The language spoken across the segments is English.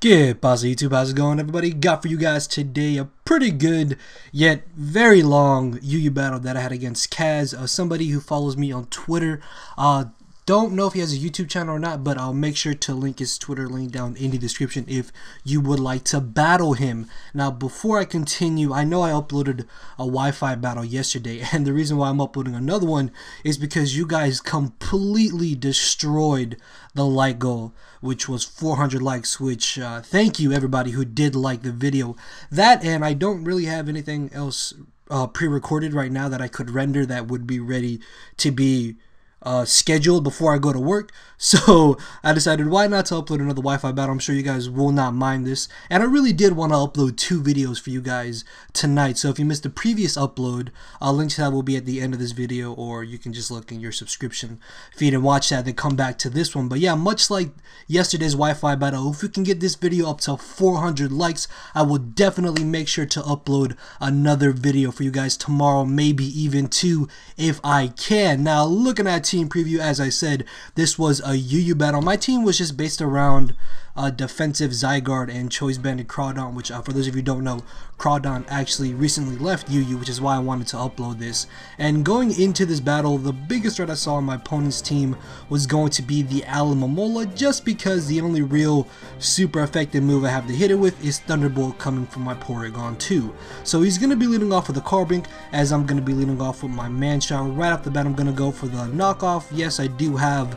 Good pasa YouTube, how's it going everybody? Got for you guys today a pretty good yet very long Yu battle that I had against Kaz, somebody who follows me on Twitter. Don't know if he has a YouTube channel or not, but I'll make sure to link his Twitter link down in the description if you would like to battle him. Now, before I continue, I know I uploaded a Wi-Fi battle yesterday, and the reason why I'm uploading another one is because you guys completely destroyed the like goal, which was 400 likes, which thank you everybody who did like the video. That, and I don't really have anything else pre-recorded right now that I could render that would be ready to be scheduled before I go to work, so I decided why not to upload another Wi-Fi battle. I'm sure you guys will not mind this, and I really did want to upload 2 videos for you guys tonight, so if you missed the previous upload, a link to that will be at the end of this video, or you can just look in your subscription feed and watch that, then come back to this one. But yeah, much like yesterday's Wi-Fi battle, if we can get this video up to 400 likes, I will definitely make sure to upload another video for you guys tomorrow, maybe even 2 if I can. Now, looking at team preview, as I said, this was a Yu battle. My team was just based around defensive Zygarde and choice banded Crawdon, which for those of you who don't know, Crawdon actually recently left Yu, which is why I wanted to upload this. And going into this battle, the biggest threat I saw on my opponent's team was going to be the Alomomola, just because the only real super effective move I have to hit it with is Thunderbolt coming from my Porygon 2. So he's going to be leading off with the Carbink, as I'm going to be leading off with my Manshot. Right off the bat, I'm going to go for the knockoff. Yes, I do have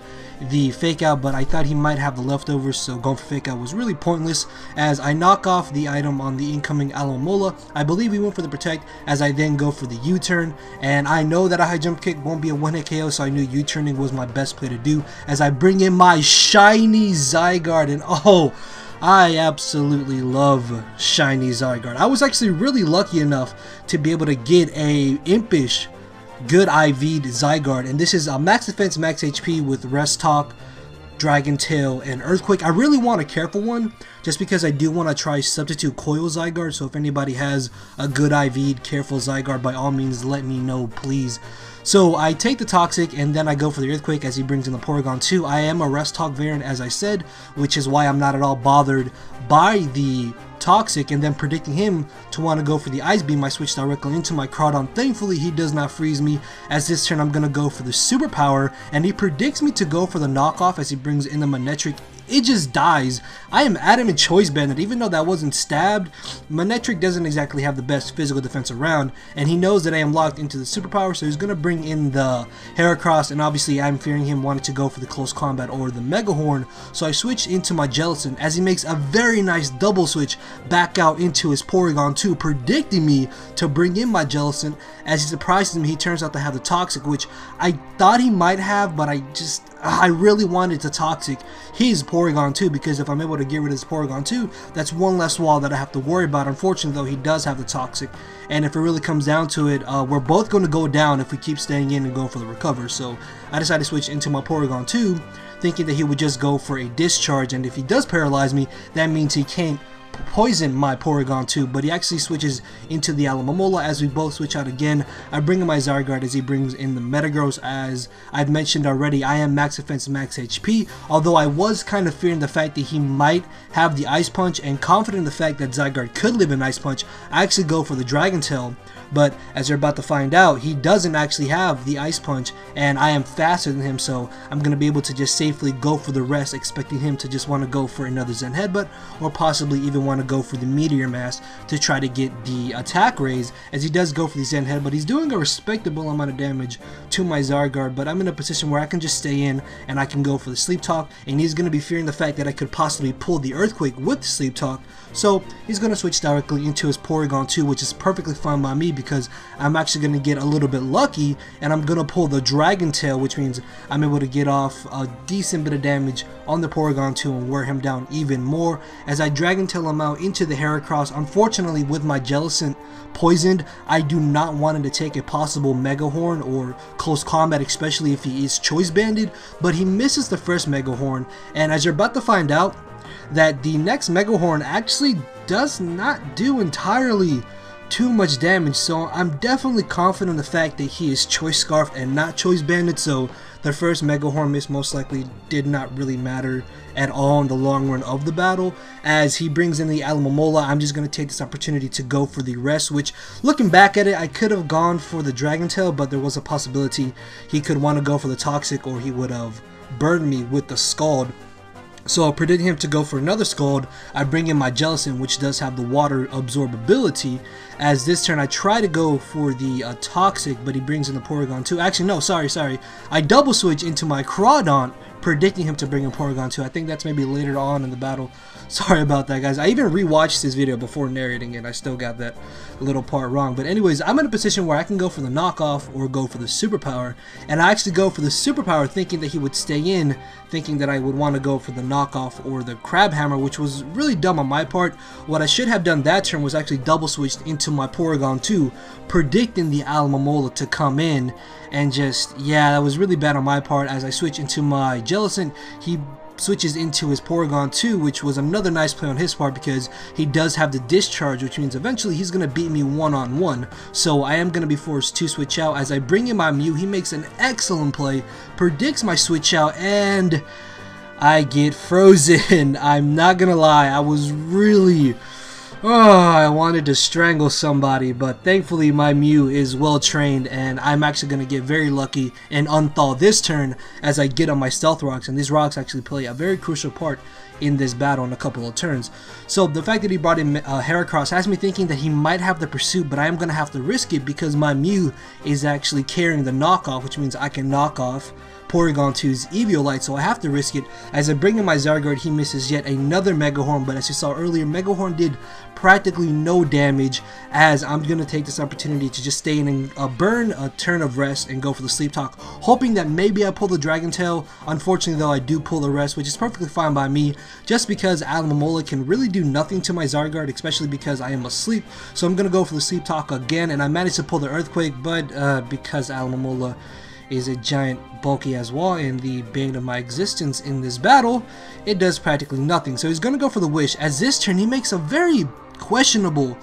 the fake out, but I thought he might have the leftovers, so going for fake out was really pointless, as I knock off the item on the incoming Alomomola. I believe he went for the protect, as I then go for the U-turn, and I know that a high jump kick won't be a one-hit KO, so I knew U-turning was my best play to do, as I bring in my shiny Zygarde. And oh, I absolutely love shiny Zygarde. I was actually really lucky enough to be able to get a impish good IV'd Zygarde, and this is a max defense, max HP with Rest Talk, Dragon Tail, and Earthquake. I really want a careful one, just because I do want to try substitute Coil Zygarde, so if anybody has a good IV'd careful Zygarde, by all means let me know, please. So I take the Toxic, and then I go for the Earthquake as he brings in the Porygon 2. I am a Rest Talk variant, as I said, which is why I'm not at all bothered by the Toxic, and then predicting him to want to go for the Ice Beam, I switch directly into my Crawdon. Thankfully, he does not freeze me, as this turn I'm going to go for the Superpower, and he predicts me to go for the knockoff as he brings in the Manectric. It just dies. I am adamant choice banded, even though that wasn't stabbed. Manectric doesn't exactly have the best physical defense around, and he knows that I am locked into the superpower, so he's going to bring in the Heracross, and obviously I'm fearing him wanting to go for the close combat or the Mega Horn, so I switch into my Jellicent as he makes a very nice double switch back out into his Porygon 2, predicting me to bring in my Jellicent. As he surprises me, he turns out to have the Toxic, which I thought he might have, but I really wanted the Toxic his Porygon 2, because if I'm able to get rid of his Porygon 2, that's one less wall that I have to worry about. Unfortunately though, he does have the Toxic, and if it really comes down to it, we're both going to go down if we keep staying in and going for the recover. So I decided to switch into my Porygon 2, thinking that he would just go for a discharge, and if he does paralyze me, that means he can't poison my Porygon 2, but he actually switches into the Alomomola. As we both switch out again, I bring in my Zygarde as he brings in the Metagross. As I've mentioned already, I am max defense, max HP, although I was kind of fearing the fact that he might have the Ice Punch, and confident in the fact that Zygarde could live in Ice Punch, I actually go for the Dragon Tail. But as you're about to find out, he doesn't actually have the Ice Punch, and I am faster than him, so I'm going to be able to just safely go for the rest, expecting him to just want to go for another Zen Headbutt, or possibly even want to go for the Meteor Mask to try to get the attack raise, as he does go for the Zen Headbutt. He's doing a respectable amount of damage to my Zygarde, but I'm in a position where I can just stay in, and I can go for the Sleep Talk, and he's going to be fearing the fact that I could possibly pull the Earthquake with the Sleep Talk, so he's going to switch directly into his Porygon 2, which is perfectly fine by me, because I'm actually going to get a little bit lucky, and I'm going to pull the Dragon Tail, which means I'm able to get off a decent bit of damage on the Porygon 2 and wear him down even more. As I Dragon Tail him out into the Heracross, unfortunately with my Jellicent poisoned, I do not want him to take a possible Mega Horn or close combat, especially if he is choice banded, but he misses the first Mega Horn, and as you're about to find out, that the next Mega Horn actually does not do entirely too much damage, so I'm definitely confident in the fact that he is Choice Scarf and not Choice Banded, so the first Mega Horn miss most likely did not really matter at all in the long run of the battle. As he brings in the Alomomola, I'm just going to take this opportunity to go for the rest, which, looking back at it, I could have gone for the Dragon Tail, but there was a possibility he could want to go for the Toxic, or he would have burned me with the Scald. So I'll predict him to go for another Scald. I bring in my Jellicent, which does have the water absorbability. As this turn I try to go for the Toxic, but he brings in the Porygon 2. Actually, no, sorry. I double switch into my Crawdaunt, predicting him to bring in Porygon 2. I think that's maybe later on in the battle. Sorry about that, guys. I even rewatched this video before narrating it. I still got that little part wrong. But anyways, I'm in a position where I can go for the knockoff or go for the superpower. And I actually go for the superpower thinking that he would stay in, thinking that I would want to go for the knockoff or the Crab Hammer, which was really dumb on my part. What I should have done that turn was actually double switched into my Porygon 2, predicting the Alomomola to come in. And just, yeah, that was really bad on my part. As I switch into my Jellicent, he switches into his Porygon 2, which was another nice play on his part because he does have the discharge, which means eventually he's going to beat me one-on-one. So I am going to be forced to switch out. As I bring in my Mew, he makes an excellent play, predicts my switch out, and I get frozen. I'm not going to lie, I was really... I wanted to strangle somebody, but thankfully my Mew is well trained, and I'm actually going to get very lucky and unthaw this turn as I get on my Stealth Rocks, and these rocks actually play a very crucial part in this battle in a couple of turns. So the fact that he brought in Heracross has me thinking that he might have the pursuit, but I am going to have to risk it because my Mew is actually carrying the knockoff, which means I can knock off Porygon 2's Eviolite, so I have to risk it. As I bring in my Zygarde, he misses yet another Mega Horn, but as you saw earlier, Mega Horn did practically no damage, as I'm going to take this opportunity to just stay in and burn a turn of rest and go for the Sleep Talk, hoping that maybe I pull the Dragon Tail. Unfortunately though, I do pull the rest, which is perfectly fine by me, just because Alomomola can really do nothing to my Zygarde, especially because I am asleep. So I'm going to go for the Sleep Talk again, and I managed to pull the Earthquake, but because Alomomola is a giant bulky as well and the bane of my existence in this battle, it does practically nothing. So he's going to go for the Wish. As this turn he makes a very questionable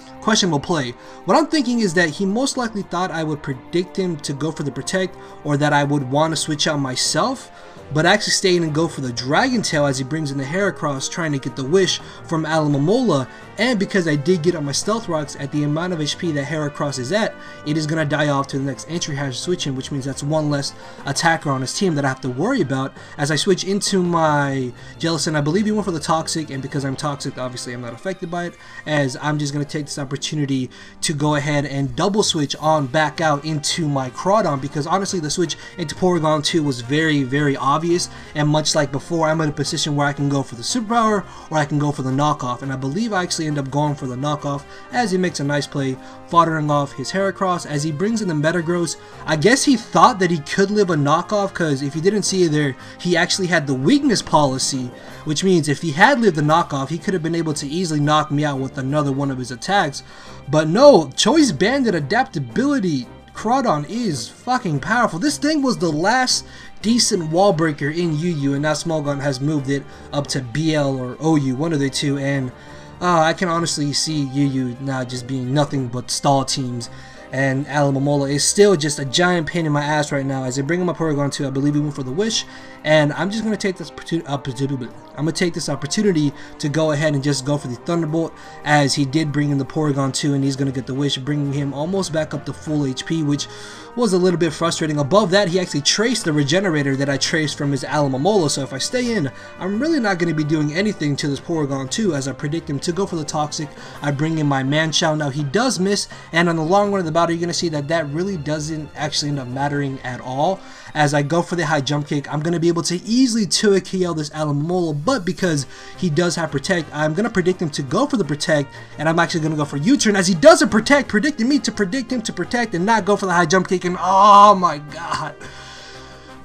play. What I'm thinking is that he most likely thought I would predict him to go for the Protect, or that I would want to switch out myself, but actually stay in and go for the Dragon Tail as he brings in the Heracross, trying to get the Wish from Alomomola. And because I did get on my Stealth Rocks at the amount of HP that Heracross is at, it is going to die off to the next entry hash switching, which means that's one less attacker on his team that I have to worry about. As I switch into my Jellicent, I believe he went for the Toxic, and because I'm Toxic, obviously I'm not affected by it, as I'm just going to take this opportunity to go ahead and double switch on back out into my Crawdaunt, because honestly the switch into Porygon 2 was very, very obvious, and much like before, I'm in a position where I can go for the Superpower or I can go for the knockoff, and I believe I actually end up going for the knockoff as he makes a nice play, foddering off his Heracross. As he brings in the Metagross, I guess he thought that he could live a knockoff, because if you didn't see it there, he actually had the weakness policy, which means if he had lived the knockoff, he could have been able to easily knock me out with another one of his attacks. But no, Choice Banded adaptability Crawdaunt is fucking powerful. This thing was the last decent wall breaker in UU, and now Smogon has moved it up to BL or OU, one of the two, and I can honestly see UU now just being nothing but stall teams, and Alomomola is still just a giant pain in my ass right now. As I bring him my Porygon 2, I believe he went for the Wish, and I'm just going to take this opportunity to go ahead and just go for the Thunderbolt, as he did bring in the Porygon 2, and he's going to get the Wish, bringing him almost back up to full HP, which was a little bit frustrating. Above that, he actually traced the Regenerator that I traced from his Alomomola, so if I stay in, I'm really not going to be doing anything to this Porygon 2, as I predict him to go for the Toxic. I bring in my Manchow. Now he does miss, and on the long run of the battle, you're going to see that that really doesn't actually end up mattering at all. As I go for the high jump kick, I'm going to be able to easily 2-hit KO this Alomomola, but because he does have Protect, I'm going to predict him to go for the Protect, and I'm actually going to go for U-turn, as he doesn't Protect, predicting me to predict him to Protect and not go for the high jump kick, and oh my god.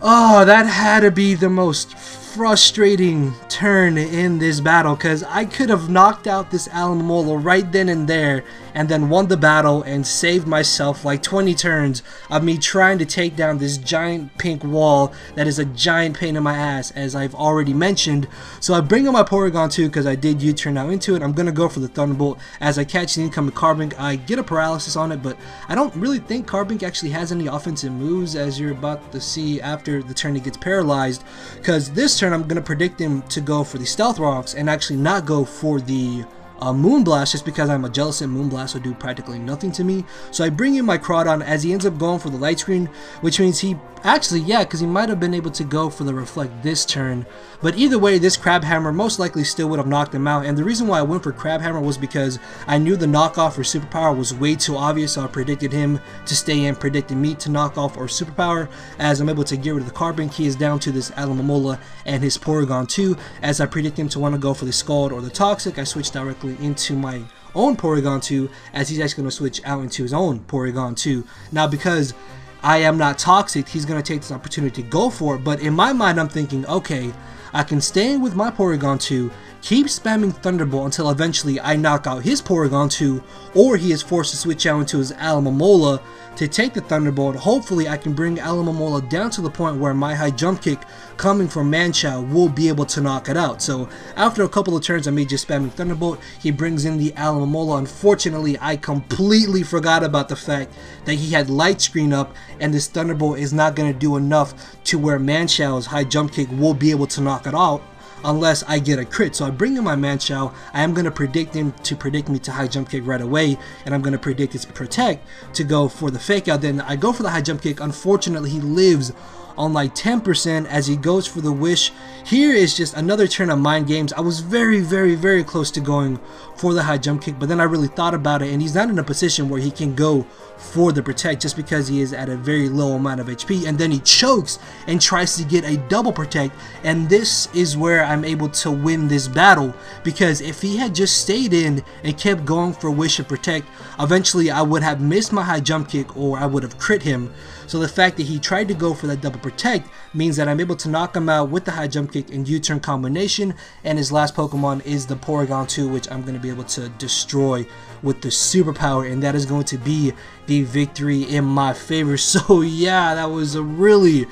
Oh, that had to be the most frustrating turn in this battle, because I could have knocked out this Alomomola right then and there and then won the battle and saved myself like 20 turns of me trying to take down this giant pink wall that is a giant pain in my ass, as I've already mentioned. So I bring on my Porygon 2 because I did U-turn now into it. I'm going to go for the Thunderbolt. As I catch the incoming Carbink, I get a paralysis on it, but I don't really think Carbink actually has any offensive moves, as you're about to see after the turn he gets paralyzed, because this turn I'm going to predict him to go for the Stealth Rocks and actually not go for the Moonblast, just because I'm a Jellicent. Moonblast will do practically nothing to me. So I bring in my Crawdon as he ends up going for the Light Screen, which means he actually, yeah, because he might have been able to go for the Reflect this turn. But either way, this Crabhammer most likely still would have knocked him out. And the reason why I went for Crabhammer was because I knew the knockoff or Superpower was way too obvious, so I predicted him to stay in, predicted me to knock off or Superpower. As I'm able to get rid of the Carbink, he is down to this Alomomola and his Porygon 2. As I predict him to want to go for the Scald or the Toxic, I switch directly into my own Porygon 2, as he's actually going to switch out into his own Porygon 2. Now, because I am not toxic, he's going to take this opportunity to go for it, but in my mind I'm thinking, okay, I can stay in with my Porygon 2, keep spamming Thunderbolt until eventually I knock out his Porygon 2, or he is forced to switch out into his Alomomola to take the Thunderbolt. Hopefully I can bring Alomomola down to the point where my high jump kick coming from Manchow will be able to knock it out. So after a couple of turns, I may just spamming Thunderbolt. He brings in the Alomomola. Unfortunately, I completely forgot about the fact that he had Light Screen up, and this Thunderbolt is not going to do enough to where Manchow's high jump kick will be able to knock it out unless I get a crit. So I bring in my Manchow. I am going to predict him to predict me to high jump kick right away, and I'm going to predict his Protect to go for the Fake Out. Then I go for the high jump kick. Unfortunately, he lives on like 10% as he goes for the Wish. Here is just another turn of mind games. I was very close to going for the high jump kick, but then I really thought about it, and he's not in a position where he can go for the Protect just because he is at a very low amount of HP, and then he chokes and tries to get a double Protect, and this is where I'm able to win this battle, because if he had just stayed in and kept going for Wish and Protect, eventually I would have missed my high jump kick or I would have crit him. So the fact that he tried to go for that double Protect means that I'm able to knock him out with the high jump kick and U-turn combination, and his last Pokemon is the Porygon 2, which I'm going to be able to destroy with the Superpower, and that is going to be the victory in my favor. So yeah, that was a really...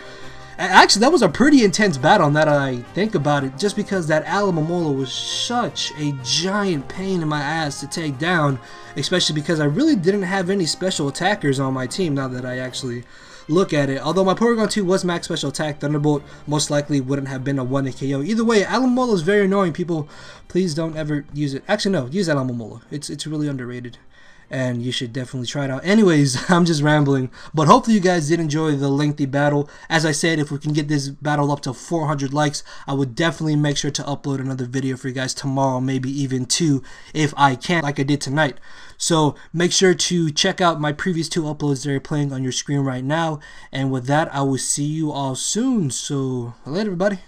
Actually, that was a pretty intense battle now that I think about it, just because that Alomomola was such a giant pain in my ass to take down, especially because I really didn't have any special attackers on my team now that I actually look at it. Although my Porygon 2 was max special attack, Thunderbolt most likely wouldn't have been a 1-hit KO. Either way, Alomomola is very annoying. People, please don't ever use it. Actually, no, use Alomomola. It's really underrated, and you should definitely try it out. Anyways, I'm just rambling, but hopefully you guys did enjoy the lengthy battle. As I said, if we can get this battle up to 400 likes, I would definitely make sure to upload another video for you guys tomorrow, maybe even 2 if I can, like I did tonight. So make sure to check out my previous 2 uploads that are playing on your screen right now, and with that, I will see you all soon. So later, everybody.